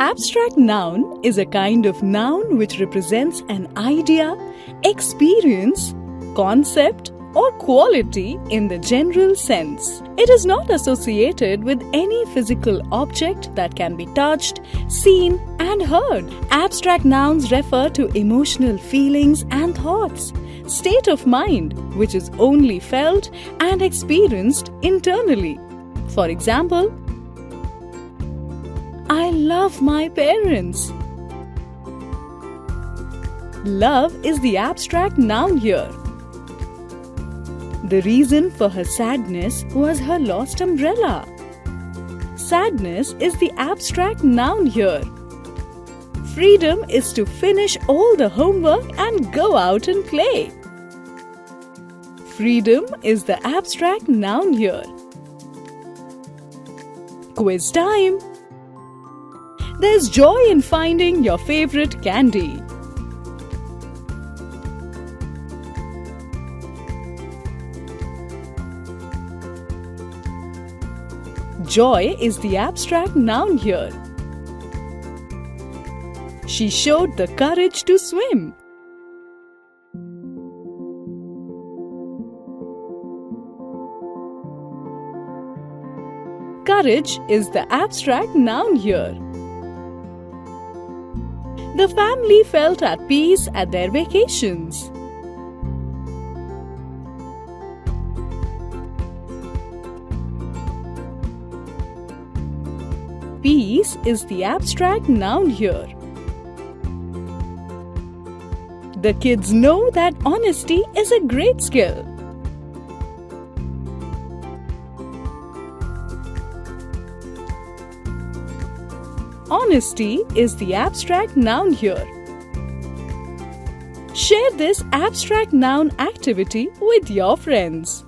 Abstract noun is a kind of noun which represents an idea, experience, concept, or quality in the general sense. It is not associated with any physical object that can be touched, seen, and heard. Abstract nouns refer to emotional feelings and thoughts, state of mind, which is only felt and experienced internally. For example, I love my parents. Love is the abstract noun here. The reason for her sadness was her lost umbrella. Sadness is the abstract noun here. Freedom is to finish all the homework and go out and play. Freedom is the abstract noun here. Quiz time! There's joy in finding your favorite candy. Joy is the abstract noun here. She showed the courage to swim. Courage is the abstract noun here. The family felt at peace at their vacations. Peace is the abstract noun here. The kids know that honesty is a great skill. Honesty is the abstract noun here. Share this abstract noun activity with your friends.